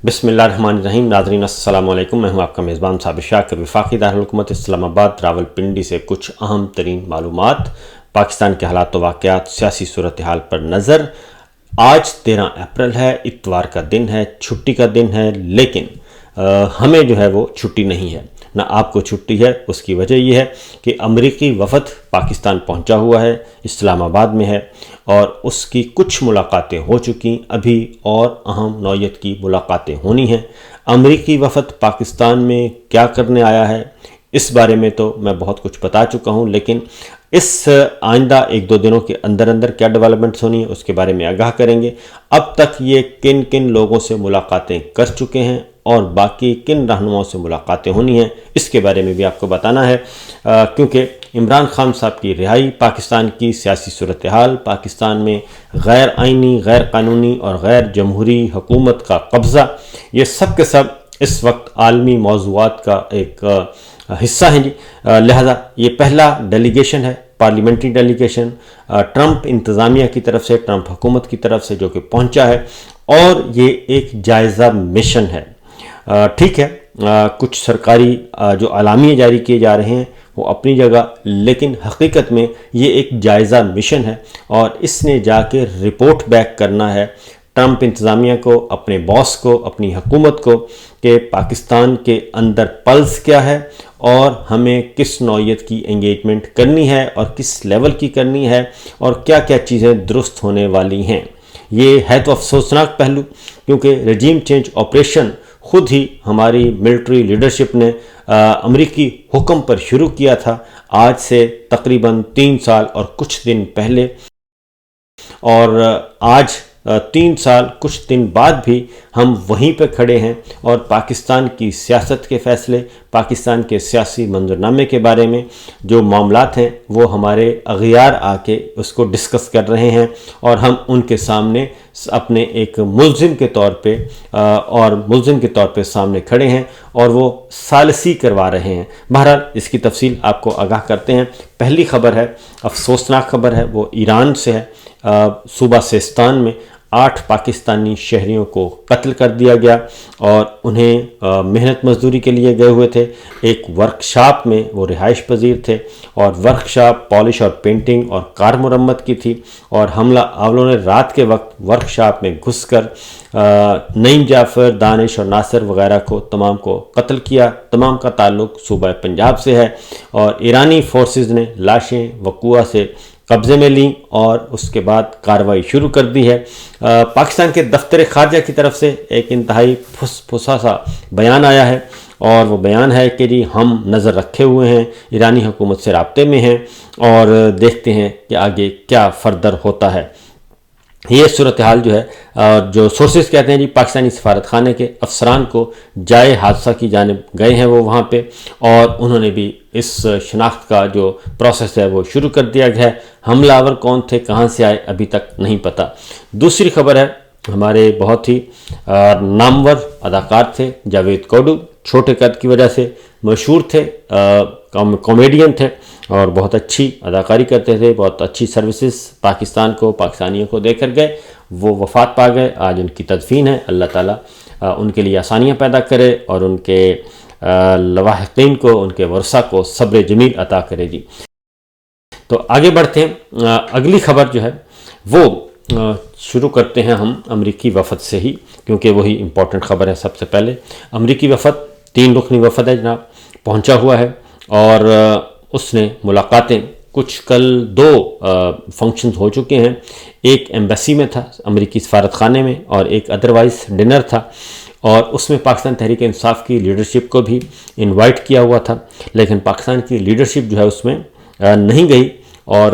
بسم اللہ الرحمن الرحیم. ناظرین السلام علیکم. میں ہوں آپ کا میزبان صابر شاکر. وفاقی دارالحکومت اسلام آباد راولپنڈی سے کچھ اہم ترین معلومات، پاکستان کے حالات و واقعات، سیاسی صورتحال پر نظر. آج 13 اپریل ہے، اتوار کا دن ہے، چھٹی کا دن ہے، لیکن ہمیں جو ہے وہ چھٹی نہیں ہے، نہ آپ کو چھٹی ہے. اس کی وجہ یہ ہے کہ امریکی وفد پاکستان پہنچا ہوا ہے، اسلام آباد میں ہے، اور اس کی کچھ ملاقاتیں ہو چکی، ابھی اور اہم نوعیت کی ملاقاتیں ہونی ہیں. امریکی وفد پاکستان میں کیا کرنے آیا ہے، اس بارے میں تو میں بہت کچھ بتا چکا ہوں، لیکن اس آئندہ 1-2 دنوں کے اندر کیا ڈیولپمنٹس ہونی ہیں اس کے بارے میں آگاہ کریں گے. اب تک یہ کن کن لوگوں سے ملاقاتیں کر چکے ہیں اور باقی کن رہنماؤں سے ملاقاتیں ہونی ہیں، اس کے بارے میں بھی آپ کو بتانا ہے، کیونکہ عمران خان صاحب کی رہائی، پاکستان کی سیاسی صورتحال، پاکستان میں غیر آئینی، غیر قانونی اور غیر جمہوری حکومت کا قبضہ، یہ سب کے سب اس وقت عالمی موضوعات کا ایک حصہ ہیں جی. لہذا یہ پہلا ڈیلیگیشن ہے، پارلیمنٹری ڈیلیگیشن، ٹرمپ انتظامیہ کی طرف سے، ٹرمپ حکومت کی طرف سے، جو کہ پہنچا ہے، اور یہ ایک جائزہ مشن ہے. ٹھیک ہے، کچھ سرکاری جو اعلامیے جاری کیے جا رہے ہیں وہ اپنی جگہ، لیکن حقیقت میں یہ ایک جائزہ مشن ہے، اور اس نے جا کے رپورٹ بیک کرنا ہے ٹرمپ انتظامیہ کو، اپنے باس کو، اپنی حکومت کو، کہ پاکستان کے اندر پلس کیا ہے اور ہمیں کس نوعیت کی انگیجمنٹ کرنی ہے اور کس لیول کی کرنی ہے اور کیا کیا چیزیں درست ہونے والی ہیں. یہ ہے تو افسوسناک پہلو، کیونکہ رجیم چینج آپریشن خود ہی ہماری ملٹری لیڈرشپ نے امریکی حکم پر شروع کیا تھا، آج سے تقریباً 3 سال اور کچھ دن پہلے، اور آج 3 سال کچھ دن بعد بھی ہم وہیں پہ کھڑے ہیں، اور پاکستان کی سیاست کے فیصلے، پاکستان کے سیاسی منظرنامے کے بارے میں جو معاملات ہیں وہ ہمارے اغیار آ کے اس کو ڈسکس کر رہے ہیں، اور ہم ان کے سامنے اپنے ایک ملزم کے طور پہ سامنے کھڑے ہیں اور وہ ثالثی کروا رہے ہیں. بہرحال اس کی تفصیل آپ کو آگاہ کرتے ہیں. پہلی خبر ہے، افسوسناک خبر ہے، وہ ایران سے ہے. صوبہ سیستان میں 8 پاکستانی شہریوں کو قتل کر دیا گیا، اور انہیں محنت مزدوری کے لیے گئے ہوئے تھے. ایک ورکشاپ میں وہ رہائش پذیر تھے، اور ورکشاپ پالش اور پینٹنگ اور کار مرمت کی تھی، اور حملہ آوروں نے رات کے وقت ورکشاپ میں گھس کر نعیم جعفر، دانش اور ناصر وغیرہ کو تمام کو قتل کیا. تمام کا تعلق صوبہ پنجاب سے ہے، اور ایرانی فورسز نے لاشیں وقوعہ سے قبضے میں لیں اور اس کے بعد کارروائی شروع کر دی ہے. پاکستان کے دفتر خارجہ کی طرف سے ایک انتہائی پھسا سا بیان آیا ہے، اور وہ بیان ہے کہ جی ہم نظر رکھے ہوئے ہیں، ایرانی حکومت سے رابطے میں ہیں، اور دیکھتے ہیں کہ آگے کیا فردر ہوتا ہے. یہ صورتحال جو ہے، جو سورسز کہتے ہیں جی پاکستانی سفارت خانے کے افسران کو جائے حادثہ کی جانب گئے ہیں وہ وہاں پہ، اور انہوں نے بھی اس شناخت کا جو پروسیس ہے وہ شروع کر دیا گیا ہے. حملہ آور کون تھے، کہاں سے آئے، ابھی تک نہیں پتہ. دوسری خبر ہے، ہمارے بہت ہی نامور اداکار تھے جاوید کوڈو، چھوٹے قد کی وجہ سے مشہور تھے، کامیڈین تھے اور بہت اچھی اداکاری کرتے تھے، بہت اچھی سروسز پاکستان کو، پاکستانیوں کو دے کر گئے. وہ وفات پا گئے، آج ان کی تدفین ہے. اللہ تعالیٰ ان کے لیے آسانیاں پیدا کرے، اور ان کے لواحقین کو، ان کے ورثہ کو صبر جمیل عطا کرے جی. تو آگے بڑھتے ہیں. اگلی خبر جو ہے وہ شروع کرتے ہیں ہم امریکی وفد سے ہی، کیونکہ وہی امپورٹنٹ خبر ہے. سب سے پہلے امریکی وفد 3 رکنی وفد ہے جناب، پہنچا ہوا ہے، اور اس نے ملاقاتیں کچھ کل 2 فنکشنز ہو چکے ہیں. ایک ایمبیسی میں تھا، امریکی سفارت خانے میں، اور ایک ادروائز ڈنر تھا، اور اس میں پاکستان تحریک انصاف کی لیڈرشپ کو بھی انوائٹ کیا ہوا تھا، لیکن پاکستان کی لیڈرشپ جو ہے اس میں نہیں گئی، اور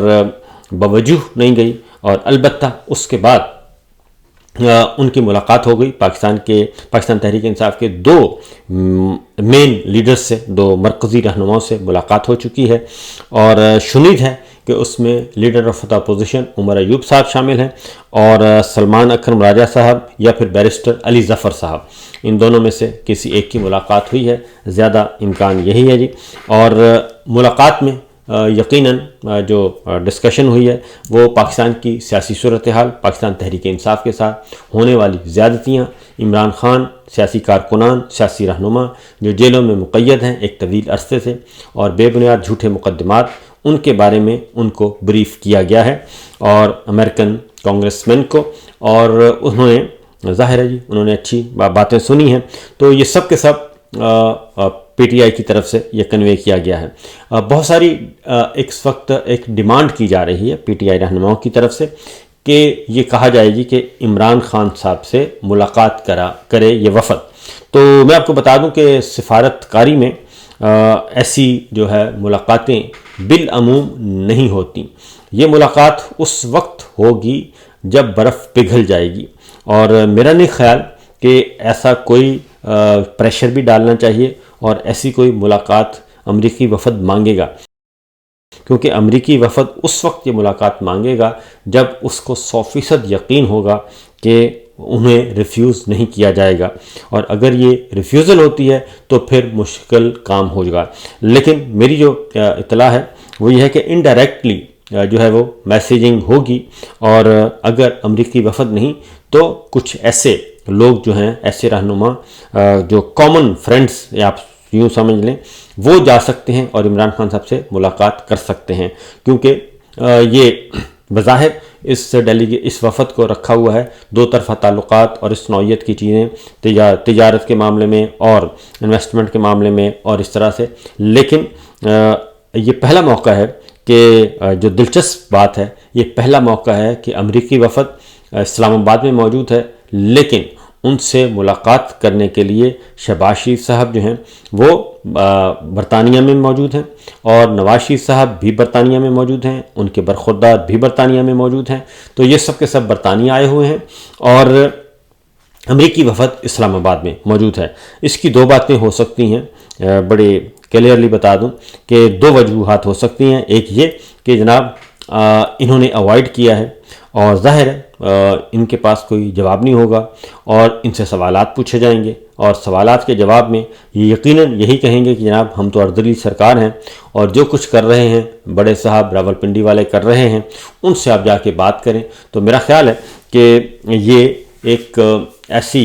بوجہ نہیں گئی. اور البتہ اس کے بعد ان کی ملاقات ہو گئی. پاکستان تحریک انصاف کے 2 مین لیڈرز سے، 2 مرکزی رہنماؤں سے ملاقات ہو چکی ہے، اور شنید ہے کہ اس میں leader of the opposition Omar Ayub صاحب شامل ہیں، اور سلمان اکرم راجہ صاحب یا پھر بیرسٹر علی ظفر صاحب، ان دونوں میں سے کسی ایک کی ملاقات ہوئی ہے. زیادہ امکان یہی ہے جی. اور ملاقات میں یقیناً جو ڈسکشن ہوئی ہے وہ پاکستان کی سیاسی صورتحال، پاکستان تحریک انصاف کے ساتھ ہونے والی زیادتیاں، عمران خان، سیاسی کارکنان، سیاسی رہنما جو جیلوں میں مقید ہیں ایک طویل عرصے سے، اور بے بنیاد جھوٹے مقدمات، ان کے بارے میں ان کو بریف کیا گیا ہے اور امریکن کانگریس مین کو، اور انہوں نے ظاہر ہے جی انہوں نے اچھی باتیں سنی ہیں، تو یہ سب کے سب پی ٹی آئی کی طرف سے یہ کنوے کیا گیا ہے۔ بہت ساری اس وقت ایک ڈیمانڈ کی جا رہی ہے پی ٹی آئی رہنماؤں کی طرف سے کہ یہ کہا جائے گی کہ عمران خان صاحب سے ملاقات کرے یہ وفد۔ تو میں آپ کو بتا دوں کہ سفارت کاری میں ایسی جو ہے ملاقاتیں بالعموم نہیں ہوتی، یہ ملاقات اس وقت ہوگی جب برف پگھل جائے گی، اور میرا نہیں خیال کہ ایسا کوئی پریشر بھی ڈالنا چاہیے اور ایسی کوئی ملاقات امریکی وفد مانگے گا، کیونکہ امریکی وفد اس وقت یہ ملاقات مانگے گا جب اس کو 100% یقین ہوگا کہ انہیں ریفیوز نہیں کیا جائے گا، اور اگر یہ ریفیوزل ہوتی ہے تو پھر مشکل کام ہو جائے گا۔ لیکن میری جو اطلاع ہے وہ یہ ہے کہ انڈائریکٹلی جو ہے وہ میسیجنگ ہوگی، اور اگر امریکی وفد نہیں تو کچھ ایسے لوگ جو ہیں، ایسے رہنما جو کامن فرینڈز آپ یوں سمجھ لیں، وہ جا سکتے ہیں اور عمران خان صاحب سے ملاقات کر سکتے ہیں، کیونکہ یہ بظاہر اس وفد کو رکھا ہوا ہے دو طرفہ تعلقات اور اس نوعیت کی چیزیں، تجارت کے معاملے میں اور انویسٹمنٹ کے معاملے میں اور اس طرح سے، لیکن یہ پہلا موقع ہے کہ جو دلچسپ بات ہے، یہ پہلا موقع ہے کہ امریکی وفد اسلام آباد میں موجود ہے، لیکن ان سے ملاقات کرنے کے لیے شہباز شریف صاحب جو ہیں وہ برطانیہ میں موجود ہیں، اور نواز شریف صاحب بھی برطانیہ میں موجود ہیں، ان کے برخوردار بھی برطانیہ میں موجود ہیں، تو یہ سب کے سب برطانیہ آئے ہوئے ہیں، اور امریکی وفد اسلام آباد میں موجود ہے۔ اس کی دو باتیں ہو سکتی ہیں، بڑے کلیئرلی بتا دوں کہ دو وجوہات ہو سکتی ہیں۔ ایک یہ کہ جناب انہوں نے اوائڈ کیا ہے، اور ظاہر ہے ان کے پاس کوئی جواب نہیں ہوگا، اور ان سے سوالات پوچھے جائیں گے، اور سوالات کے جواب میں یہ یقیناً یہی کہیں گے کہ جناب ہم تو اردلی سرکار ہیں، اور جو کچھ کر رہے ہیں بڑے صاحب راولپنڈی والے کر رہے ہیں، ان سے آپ جا کے بات کریں۔ تو میرا خیال ہے کہ یہ ایک ایسی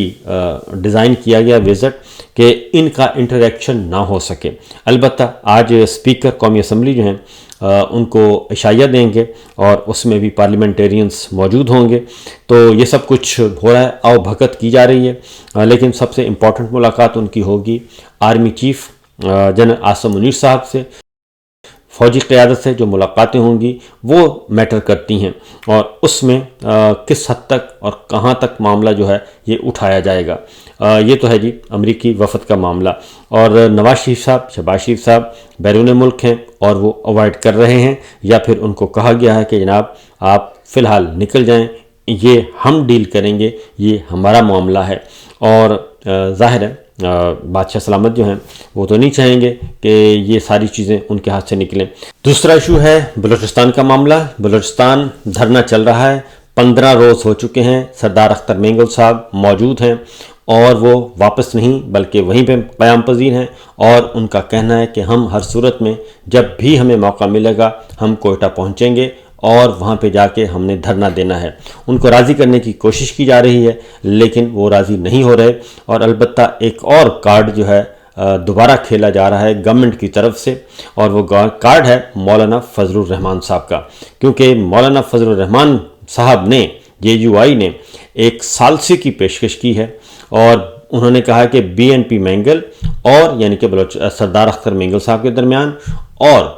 ڈیزائن کیا گیا وزٹ کہ ان کا انٹریکشن نہ ہو سکے۔ البتہ آج اسپیکر قومی اسمبلی جو ہیں ان کو عشائیہ دیں گے، اور اس میں بھی پارلیمنٹیرینز موجود ہوں گے، تو یہ سب کچھ ہو رہا ہے، آؤ بھگت کی جا رہی ہے، لیکن سب سے امپورٹنٹ ملاقات ان کی ہوگی army chief general Asim Munir صاحب سے۔ فوجی قیادت سے جو ملاقاتیں ہوں گی وہ میٹر کرتی ہیں، اور اس میں کس حد تک اور کہاں تک معاملہ جو ہے یہ اٹھایا جائے گا، یہ تو ہے جی امریکی وفد کا معاملہ۔ اور نواز شریف صاحب، شہباز شریف صاحب بیرون ملک ہیں اور وہ اوائڈ کر رہے ہیں، یا پھر ان کو کہا گیا ہے کہ جناب آپ فی الحال نکل جائیں، یہ ہم ڈیل کریں گے، یہ ہمارا معاملہ ہے۔ اور ظاہر ہے بادشاہ سلامت جو ہیں وہ تو نہیں چاہیں گے کہ یہ ساری چیزیں ان کے ہاتھ سے نکلیں۔ دوسرا ایشو ہے بلوچستان کا معاملہ۔ بلوچستان دھرنا چل رہا ہے، 15 روز ہو چکے ہیں، سردار اختر مینگل صاحب موجود ہیں، اور وہ واپس نہیں بلکہ وہیں پہ قیام پذیر ہیں، اور ان کا کہنا ہے کہ ہم ہر صورت میں جب بھی ہمیں موقع ملے گا ہم کوئٹہ پہنچیں گے، اور وہاں پہ جا کے ہم نے دھرنا دینا ہے۔ ان کو راضی کرنے کی کوشش کی جا رہی ہے، لیکن وہ راضی نہیں ہو رہے، اور البتہ ایک اور کارڈ جو ہے دوبارہ کھیلا جا رہا ہے گورنمنٹ کی طرف سے، اور وہ کارڈ ہے مولانا فضل الرحمان صاحب کا، کیونکہ مولانا فضل الرحمان صاحب نے JUI نے ایک ثالثی کی پیشکش کی ہے، اور انہوں نے کہا کہ BNP مینگل اور یعنی کہ سردار اختر مینگل صاحب کے درمیان اور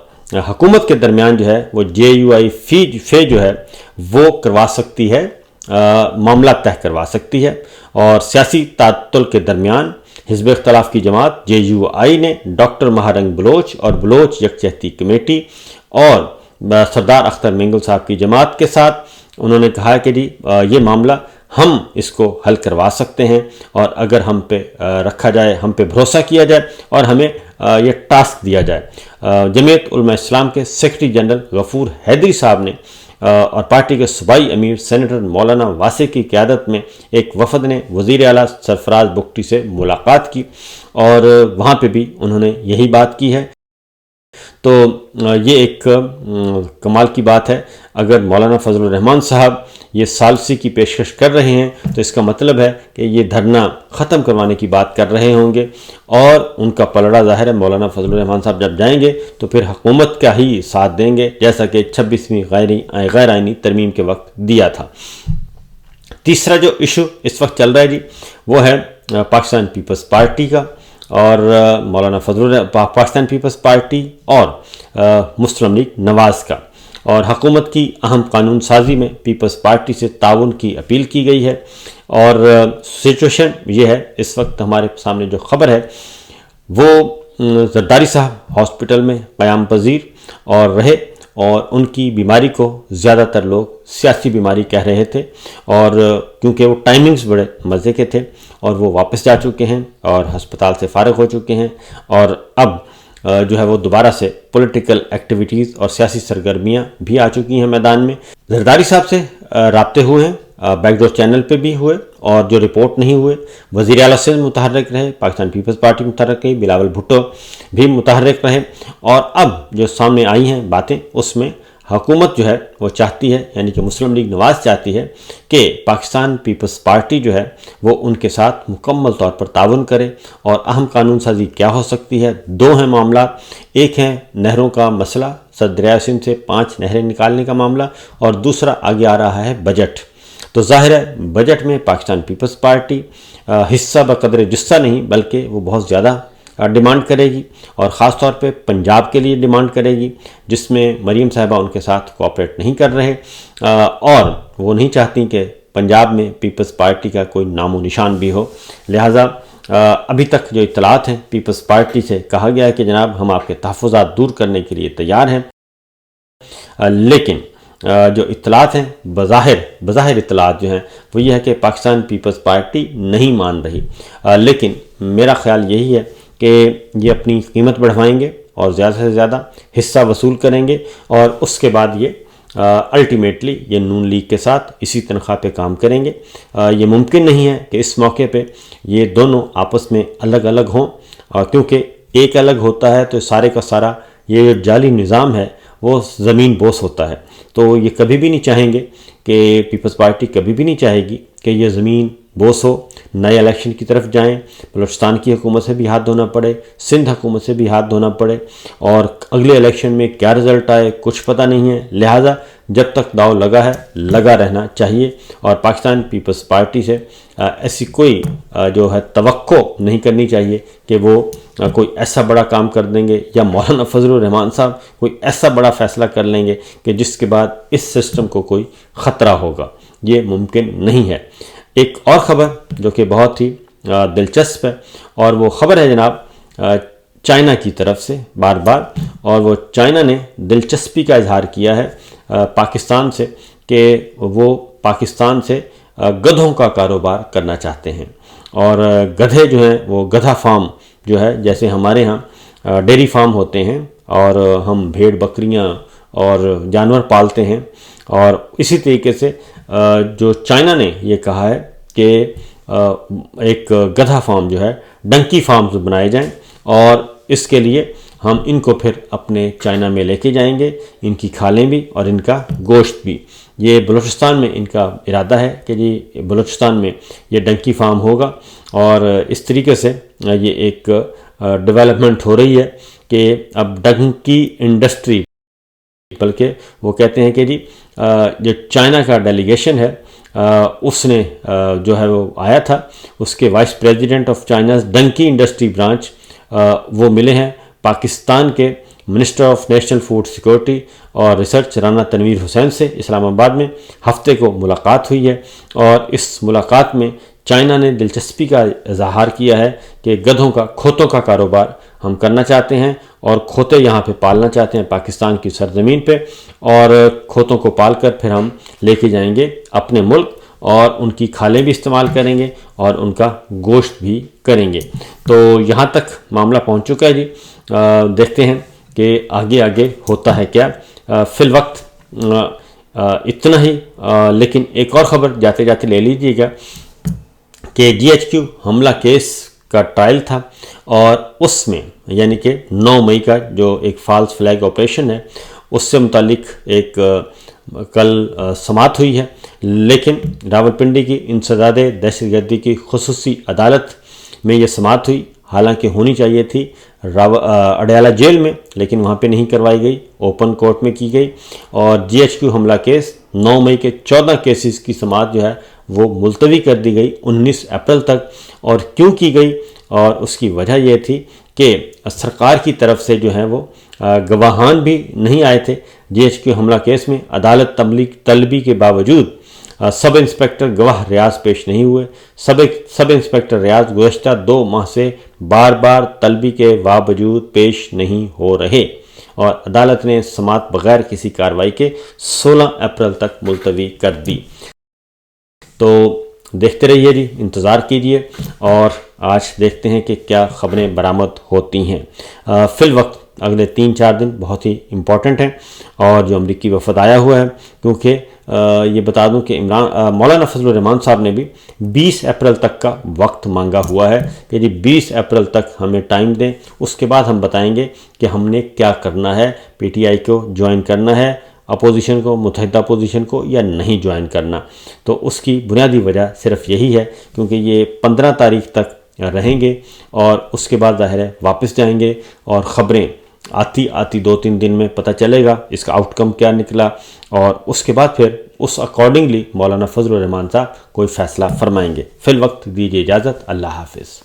حکومت کے درمیان جو ہے وہ JUI فے جو ہے وہ کروا سکتی ہے، معاملہ طے کروا سکتی ہے، اور سیاسی تعطل کے درمیان حزب اختلاف کی جماعت JUI نے ڈاکٹر مہارنگ بلوچ اور بلوچ یکجہتی کمیٹی اور سردار اختر مینگل صاحب کی جماعت کے ساتھ انہوں نے کہا کہ جی یہ معاملہ ہم اس کو حل کروا سکتے ہیں، اور اگر ہم پہ رکھا جائے، ہم پہ بھروسہ کیا جائے اور ہمیں یہ ٹاسک دیا جائے۔ جمعیت علماء اسلام کے سیکرٹری جنرل غفور حیدری صاحب نے اور پارٹی کے صوبائی امیر سینیٹر مولانا واسع کی قیادت میں ایک وفد نے وزیر اعلیٰ سرفراز بگٹی سے ملاقات کی، اور وہاں پہ بھی انہوں نے یہی بات کی ہے۔ تو یہ ایک کمال کی بات ہے. اگر مولانا فضل الرحمان صاحب یہ ثالثی کی پیشکش کر رہے ہیں تو اس کا مطلب ہے کہ یہ دھرنا ختم کروانے کی بات کر رہے ہوں گے، اور ان کا پلڑا ظاہر ہے مولانا فضل الرحمان صاحب جب جائیں گے تو پھر حکومت کا ہی ساتھ دیں گے، جیسا کہ 26ویں غیر آئینی ترمیم کے وقت دیا تھا. تیسرا جو ایشو اس وقت چل رہا ہے جی وہ ہے پاکستان پیپلز پارٹی کا، اور مولانا پاکستان پیپلز پارٹی اور مسلم لیگ نواز کا، اور حکومت کی اہم قانون سازی میں پیپلز پارٹی سے تعاون کی اپیل کی گئی ہے. اور سچویشن یہ ہے اس وقت ہمارے سامنے جو خبر ہے وہ زرداری صاحب ہاسپٹل میں قیام پذیر اور رہے، اور ان کی بیماری کو زیادہ تر لوگ سیاسی بیماری کہہ رہے تھے، اور کیونکہ وہ ٹائمنگز بڑے مزے کے تھے اور وہ واپس جا چکے ہیں اور ہسپتال سے فارغ ہو چکے ہیں، اور اب جو ہے وہ دوبارہ سے پولیٹیکل ایکٹیویٹیز اور سیاسی سرگرمیاں بھی آ چکی ہیں میدان میں. زرداری صاحب سے رابطے ہوئے ہیں، بیک ڈور چینل پہ بھی ہوئے، اور جو رپورٹ نہیں ہوئے وزیر اعلیٰ سے متحرک رہے، پاکستان پیپلز پارٹی متحرک رہی، بلاول بھٹو بھی متحرک رہے. اور اب جو سامنے آئی ہیں باتیں اس میں حکومت جو ہے وہ چاہتی ہے، یعنی کہ مسلم لیگ نواز چاہتی ہے کہ پاکستان پیپلز پارٹی جو ہے وہ ان کے ساتھ مکمل طور پر تعاون کرے. اور اہم قانون سازی کیا ہو سکتی ہے؟ دو ہیں معاملات، ایک ہے نہروں کا مسئلہ، دریائے سندھ سے 5 نہریں نکالنے کا معاملہ، اور دوسرا آگے آ رہا ہے بجٹ. تو ظاہر ہے بجٹ میں پاکستان پیپلز پارٹی حصہ بقدر جثہ نہیں بلکہ وہ بہت زیادہ ڈیمانڈ کرے گی، اور خاص طور پہ پنجاب کے لیے ڈیمانڈ کرے گی، جس میں مریم صاحبہ ان کے ساتھ کوآپریٹ نہیں کر رہے، اور وہ نہیں چاہتی کہ پنجاب میں پیپلز پارٹی کا کوئی نام و نشان بھی ہو. لہٰذا ابھی تک جو اطلاعات ہیں پیپلز پارٹی سے کہا گیا ہے کہ جناب ہم آپ کے تحفظات دور کرنے کے لیے تیار ہیں، لیکن جو اطلاعات ہیں بظاہر اطلاعات جو ہیں وہ یہ ہے کہ پاکستان پیپلز پارٹی نہیں مان رہی. لیکن میرا خیال یہی ہے کہ یہ اپنی قیمت بڑھوائیں گے اور زیادہ سے زیادہ حصہ وصول کریں گے، اور اس کے بعد یہ الٹیمیٹلی یہ نون لیگ کے ساتھ اسی تنخواہ پہ کام کریں گے. یہ ممکن نہیں ہے کہ اس موقع پہ یہ دونوں آپس میں الگ الگ ہوں، کیونکہ ایک الگ ہوتا ہے تو سارے کا سارا یہ جو جعلی نظام ہے وہ زمین بوس ہوتا ہے. تو یہ کبھی بھی نہیں چاہیں گے کہ پیپلز پارٹی کبھی بھی نہیں چاہے گی کہ یہ زمین بوس ہو، نئے الیکشن کی طرف جائیں، بلوچستان کی حکومت سے بھی ہاتھ دھونا پڑے، سندھ حکومت سے بھی ہاتھ دھونا پڑے، اور اگلے الیکشن میں کیا رزلٹ آئے کچھ پتہ نہیں ہے. لہٰذا جب تک داؤ لگا ہے لگا رہنا چاہیے، اور پاکستان پیپلز پارٹی سے ایسی کوئی جو ہے توقع نہیں کرنی چاہیے کہ وہ کوئی ایسا بڑا کام کر دیں گے، یا مولانا فضل الرحمان صاحب کوئی ایسا بڑا فیصلہ کر لیں گے کہ جس کے بعد اس سسٹم کو کوئی خطرہ ہوگا. یہ ممکن نہیں ہے. ایک اور خبر جو کہ بہت ہی دلچسپ ہے، اور وہ خبر ہے جناب چائنا کی طرف سے بار بار، اور وہ چائنا نے دلچسپی کا اظہار کیا ہے پاکستان سے کہ وہ پاکستان سے گدھوں کا کاروبار کرنا چاہتے ہیں. اور گدھے جو ہیں وہ گدھا فارم جو ہے، جیسے ہمارے ہاں ڈیری فارم ہوتے ہیں اور ہم بھیڑ بکریاں اور جانور پالتے ہیں، اور اسی طریقے سے جو چائنا نے یہ کہا ہے کہ ایک گدھا فارم جو ہے، ڈنکی فارمز بنائے جائیں، اور اس کے لیے ہم ان کو پھر اپنے چائنا میں لے کے جائیں گے، ان کی کھالیں بھی اور ان کا گوشت بھی. یہ بلوچستان میں ان کا ارادہ ہے کہ جی بلوچستان میں یہ ڈنکی فارم ہوگا، اور اس طریقے سے یہ ایک ڈیولپمنٹ ہو رہی ہے کہ اب ڈنکی انڈسٹری، بلکہ وہ کہتے ہیں کہ جی جو چائنا کا ڈیلیگیشن ہے اس نے جو ہے وہ آیا تھا، اس کے vice president of China's donkey industry branch وہ ملے ہیں پاکستان کے minister of national food security اور ریسرچ رانا تنویر حسین سے اسلام آباد میں ہفتے کو ملاقات ہوئی ہے. اور اس ملاقات میں چائنا نے دلچسپی کا اظہار کیا ہے کہ گدھوں کا کھوتوں کا کاروبار ہم کرنا چاہتے ہیں، اور کھوتے یہاں پہ پالنا چاہتے ہیں پاکستان کی سرزمین پہ، اور کھوتوں کو پال کر پھر ہم لے کے جائیں گے اپنے ملک، اور ان کی کھالیں بھی استعمال کریں گے اور ان کا گوشت بھی کریں گے. تو یہاں تک معاملہ پہنچ چکا ہے جی. دیکھتے ہیں کہ آگے ہوتا ہے کیا. فی الوقت اتنا ہی. لیکن ایک اور خبر جاتے جاتے لے لیجیے گا کہ GHQ حملہ کیس کا ٹرائل تھا، اور اس میں یعنی کہ 9 مئی کا جو ایک فالس فلیگ آپریشن ہے اس سے متعلق ایک کل سماعت ہوئی ہے، لیکن راولپنڈی کی انسداد دہشت گردی کی خصوصی عدالت میں یہ سماعت ہوئی، حالانکہ ہونی چاہیے تھی اڈیالہ جیل میں، لیکن وہاں پہ نہیں کروائی گئی، اوپن کورٹ میں کی گئی، اور جی ایچ کیو حملہ کیس 9 مئی کے 14 کیسز کی سماعت جو ہے وہ ملتوی کر دی گئی 19 اپریل تک۔ اور کیوں کی گئی؟ اور اس کی وجہ یہ تھی کہ سرکار کی طرف سے جو ہے وہ گواہان بھی نہیں آئے تھے جی ایچ کیو حملہ کیس میں۔ عدالت طلبی کے باوجود سب انسپیکٹر گواہ ریاض پیش نہیں ہوئے۔ سب انسپیکٹر ریاض گزشتہ 2 ماہ سے بار بار طلبی کے باوجود پیش نہیں ہو رہے، اور عدالت نے سماعت بغیر کسی کارروائی کے 16 اپریل تک ملتوی کر دی۔ تو دیکھتے رہیے جی، انتظار کیجیے، اور آج دیکھتے ہیں کہ کیا خبریں برآمد ہوتی ہیں۔ فی الوقت اگلے 3-4 دن بہت ہی امپورٹنٹ ہیں، اور جو امریکی وفد آیا ہوا ہے، کیونکہ یہ بتا دوں کہ مولانا فضل الرحمان صاحب نے بھی 20 اپریل تک کا وقت مانگا ہوا ہے کہ جی 20 اپریل تک ہمیں ٹائم دیں، اس کے بعد ہم بتائیں گے کہ ہم نے کیا کرنا ہے، پی ٹی آئی کو جوائن کرنا ہے، اپوزیشن کو، متحدہ اپوزیشن کو، یا نہیں جوائن کرنا۔ تو اس کی بنیادی وجہ صرف یہی ہے کیونکہ یہ 15 تاریخ تک رہیں گے، اور اس کے بعد ظاہر ہے واپس جائیں گے، اور خبریں آتی 2-3 دن میں پتہ چلے گا اس کا آؤٹ کم کیا نکلا، اور اس کے بعد پھر اس اکارڈنگلی مولانا فضل الرحمان صاحب کوئی فیصلہ فرمائیں گے۔ فی الوقت دیجیے اجازت، اللہ حافظ۔